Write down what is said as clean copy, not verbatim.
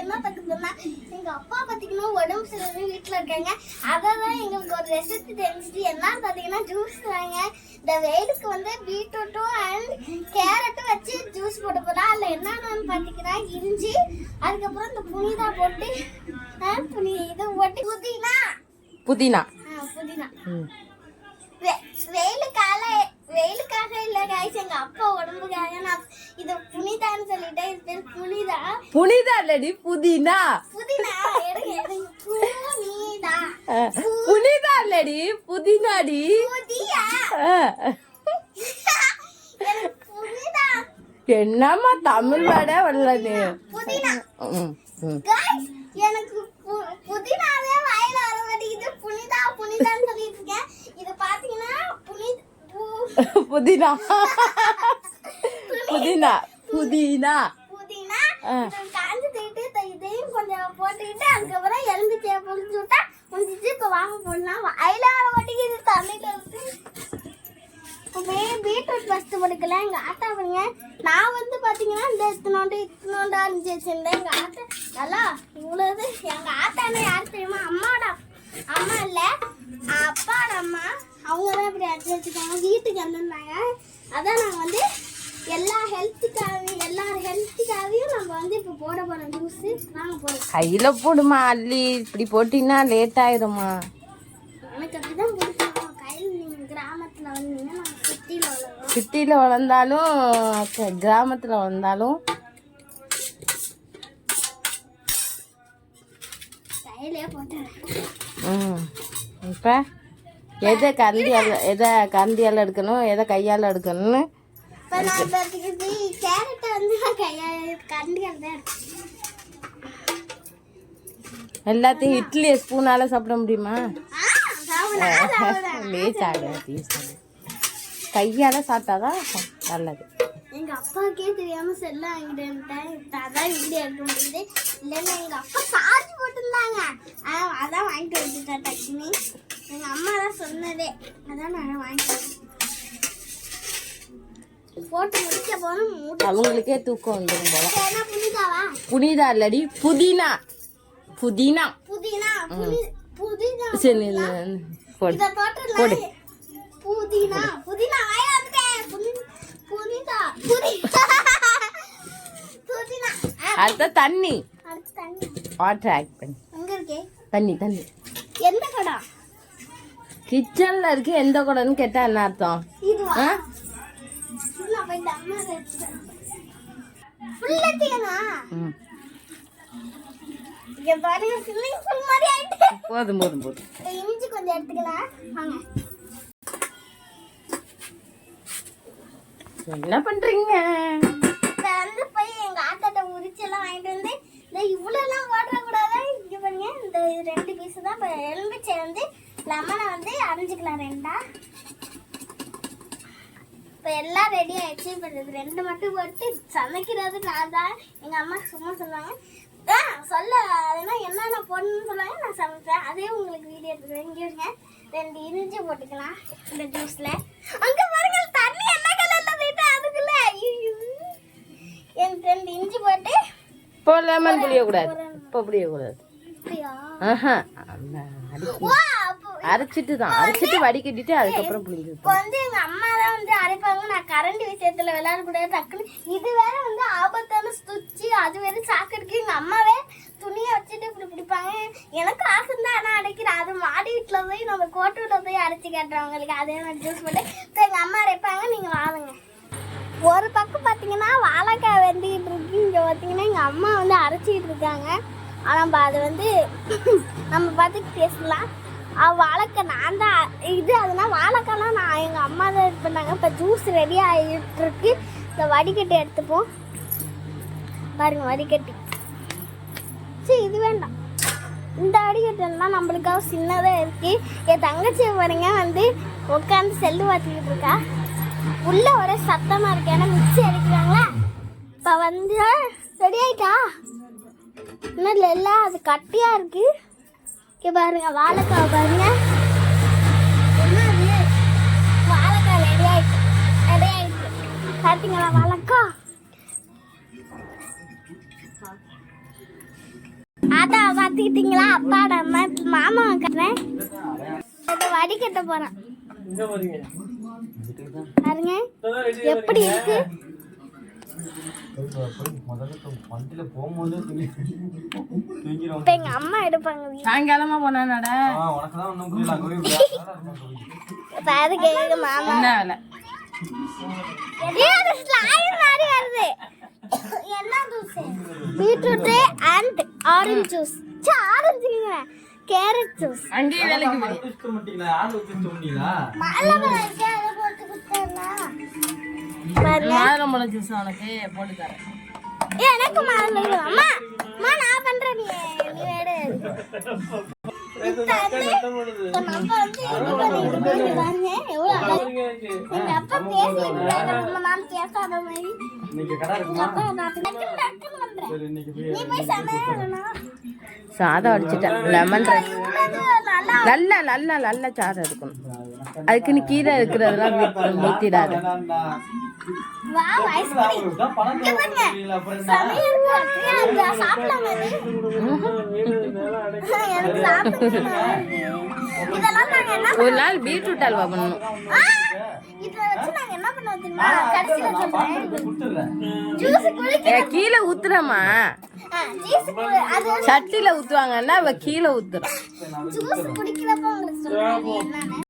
என்ன தக்குதுன்னா எங்க அப்பா பாத்தீங்கன்னா உடம்பு சரியில்லை வீட்டுல இருக்காங்க. அதான் எங்களுக்கு ஒரு ரெசிபி தெரிஞ்சுட்டு என்னன்னு பாத்தீங்கன்னா ஜூஸ் தாங்க. இந்த வெயிலுக்கு வந்து பீட்ரூட்டும் அண்ட் கேரட்டும் வச்சு ஜூஸ் போட்டு போதா. அதுல என்னன்னு பாத்தீங்கன்னா இஞ்சி, அதுக்கப்புறம் இந்த புனிதா போட்டு இது போட்டு புதினா வெயிலுக்காக இல்ல கைஸ், எங்க அப்பா உடம்புக்காக நான் இது புனிதான்னு சொல்லிட்டேன். இது பேர் புனிதா இல்லடி புதினா புனிதா இல்லடி புதினாடி என்னம்மா தமிழ் வாட வரலன்னு எனக்கு புதினாவே வாயில வர மாட்டேங்குது. புனிதான்னு சொல்லிட்டு இருக்கேன். இது பாத்தீங்கன்னா புதினா காஞ்சி தூக்கிட்டு இதையும் கொஞ்சம் போட்டுக்கிட்டு அதுக்கப்புறம் எலும்பிச்சையை பொழிச்சு விட்டா முடிஞ்சிச்சு. இப்ப வாங்க போடலாம். வாயில வர மாட்டேங்குது தமிழ்ல இருந்து. பீட்ரூட் ஃபர்ஸ்ட் போட்டுக்கல. எங்க ஆட்டா பண்ணுங்க. நான் வந்து பாத்தீங்கன்னா இந்த இத்தனோண்டா இருந்துச்சு வச்சிருந்தேன். எங்க ஆட்டா நல்லா இவ்வளவு. எங்க ஆட்டானா யாரு தெரியுமா? அம்மா இல்ல அப்பாவோட அம்மா. அவங்கதான் இப்படி அடிச்சு வச்சுக்காங்க. வீட்டுக்கு வந்திருந்தாங்க. அதான் நாங்க வந்து எல்லாரும் ஹெல்த்துக்காகவும் நம்ம வந்து இப்ப போட போறோம் ஜூஸ். நாங்க போறோம். கையில போடுமா அள்ளி. இப்படி போட்டீங்கன்னா லேட் ஆயிடுமா? எனக்கு அப்படிதான் பிடிக்கும். கையில் நீங்க கிராமத்துல வந்தீங்கன்னா நம்ம சிட்டியில வளர்ந்தாலும் கிராமத்துல வளர்ந்தாலும் கையிலே போட்டேன். இப்ப எதை கரண்டியால எடுக்கணும், எதை கையால எடுக்கணும்னு கேரட் வந்து கரண்டியால தான் எல்லாத்தையும் இட்லி ஸ்பூனால சாப்பிட முடியுமா? கையால சாப்பிட்டாதான் நல்லது. எங்க அப்பாவுக்கே தெரியாம செல்ல வாங்கிட்டேன். அதான் வீடியோ எடுக்க முடியுது. இல்லைன்னா எங்க அப்பா சார்ஜ் போட்டுருந்தாங்க. அதான் வாங்கிட்டு வந்துட்டேன் டக்குனு. எங்க அம்மா தான் சொன்னதே. அதான் நான் வாங்கிட்டு போட்டு முடிக்க போறோம். அவங்களுக்கே தூக்கம் வந்துடும் போல. புனிதாவா? புனிதா இல்லடி புதினா. சரி போடு. புதினா வாயில வந்துட்டேன். அடுத்த தண்ணி வாட்டர் ஆட் பண்ணி. எங்க இருக்கே தண்ணி எந்த குடம்? கிச்சன்ல இருக்கு. எந்த குடம்னு கேட்டா என்ன அர்த்தம்? இதுவா? இல்ல போய் அம்மா வெச்சேன். ஃபுல்லா தேனா? இங்க பாருங்க ஸ்விமிங் பூல் மாதிரி ஆயிட்டு. போதும். இஞ்சி கொஞ்சம் எடுத்துக்கலாம். வாங்க. என்ன பண்றீங்க? வந்து போய் எங்க ஆத்தாட்ட உரிச்சு எல்லாம் வாங்கிட்டு வந்து இந்த இவ்வளவு எல்லாம் போட கூடாது. இங்க பாருங்க இந்த 2 பீஸ் தான். இப்ப எலும்பிச்சை வந்து லெமனை வந்து அரைஞ்சுக்கலாம் 2ஆ. இப்ப எல்லாம் ரெடி ஆயிடுச்சு. இப்ப 2 மட்டும் போட்டு சமைக்கிறது நான் தான். எங்க அம்மா சும்மா சொல்லுவாங்க என்னென்ன போடணும்னு சொல்லுவாங்க. நான் சமைப்பேன். அதே உங்களுக்கு வீடியோ எடுத்துக்கிறேன். இங்கே இருங்க. 2 இஞ்சி போட்டுக்கலாம் இந்த ஜூஸ்ல. அங்க பாருங்க தண்ணி என்ன கலர்ல போயிட்டு அதுக்குள்ள. எனக்கு 2 இஞ்சி போட்டு இப்போ லெமன் புளியக்கூடாது. இப்போ புளியக்கூடாது. அரைச்சிட்டு வடிகட்டிட்டு அதுக்கப்புறம் புளிஞ்சு. இப்போ வந்து எங்க அம்மா தான் வந்து அரைப்பாங்க. நான் கரண்டி விஷயத்துல விளையாடக்கூடாது டக்குன்னு. இது வேற வந்து ஆபத்தான சுச்சி. அது வேற சாக்கடிக்கு. எங்க அம்மாவே துணியை வச்சுட்டு இப்படி பிடிப்பாங்க. எனக்கு ஆசை தான். ஆனா அடைக்கிறேன். அது மாடி வீட்டுல போய் நம்ம கோட்டூர்ல போய் அரைச்சி காட்டுறவங்களுக்கு அதே மாதிரி ஜூஸ் போட்டு இப்போ எங்க அம்மா அரைப்பாங்க. நீங்க வாங்குங்க. ஒரு பக்கம் பாத்தீங்கன்னா வாழைக்காய் வெந்திக்கிட்டு இருக்கு. இங்க பாத்தீங்கன்னா எங்க அம்மா வந்து அரைச்சிக்கிட்டு இருக்காங்க. ஆனா அது வந்து நம்ம பார்த்து பேசலாம். வாழைக்காய் நான் தான் இது. அதெல்லாம் வாழைக்காய்லாம் நான் எங்கள் அம்மா தான் இது பண்ணாங்க. இப்போ ஜூஸ் ரெடி ஆகிட்டு இருக்கு. இந்த வடிகட்டி எடுத்துப்போம். பாருங்க வடிகட்டி. சரி இது வேண்டாம். இந்த வடிகட்டெல்லாம் நம்மளுக்காக சின்னதாக இருக்கு. என் தங்கச்சி பாருங்க வந்து உட்காந்து செல்லு பார்த்துக்கிட்டு இருக்கா. உள்ள ஒரே சத்தமாக இருக்கு. ஏன்னா மிக்ஸி அடிக்கிறாங்களா. இப்போ வந்து ரெடி ஆயிட்டா. இன்னும் எல்லாம் அது கட்டியாக இருக்கு. இங்கே பாருங்க வாழைக்காய் பாருங்க. வாழைக்காய் ரெடி ஆயிடுச்சு. பார்த்தீங்களா வாழைக்காய்? அதான் பாத்துக்கிட்டீங்களா அப்பாட அம்மா இப்ப மாமா கட்டுறேன் வடிகட்ட போறேன் பாருங்க எப்படி இருக்கு இப்ப எங்க அம்மா எடுப்பாங்க சாயங்காலமா போனாடா பாரு கேக்குது மாமா என்ன வேலை அது ஸ்லைம் மாதிரி வருது என்ன juice beetroot and orange juice ஆரஞ்சுங்க கேரட் ஜூஸ் அங்கேயே வேலைக்கு போய் மாதுளம்பழம் ஜூஸ் உனக்கு போட்டு தரேன் எனக்கு மாதுளம்பழம் அம்மா அம்மா நான் பண்றேன் நீ வேடு நம்ம வந்து எவ்வளவு எங்க அப்பா பேசி நான் பேசாத மாதிரி நீ போய் சமையல் சாதம் அடிச்சிட்டேன் லெமன் ரைஸ் நல்ல நல்ல நல்ல சாதம் இருக்கணும் அதுக்குன்னு கீரை இருக்கிறதெல்லாம் ஊத்திடாது வா ஐஸ்கிரீம் சமையல் சாப்பிடலாம் எனக்கு சாப்பிடணும் இதெல்லாம் நாங்க என்ன ஒரு நாள் பீட்ரூட் அல்வா பண்ணணும் இத வச்சு நாங்க என்ன பண்ணுவோம் தெரியுமா கடைசில சொல்றேன் ஜூஸ் குடிக்க கீழே ஊத்துறமா ஜூஸ் அது சட்டில ஊத்துவாங்கன்னா அவ கீழே ஊத்துறோம் ஜூஸ் குடிக்கிறப்ப உங்களுக்கு சொல்றேன் என்னன்னு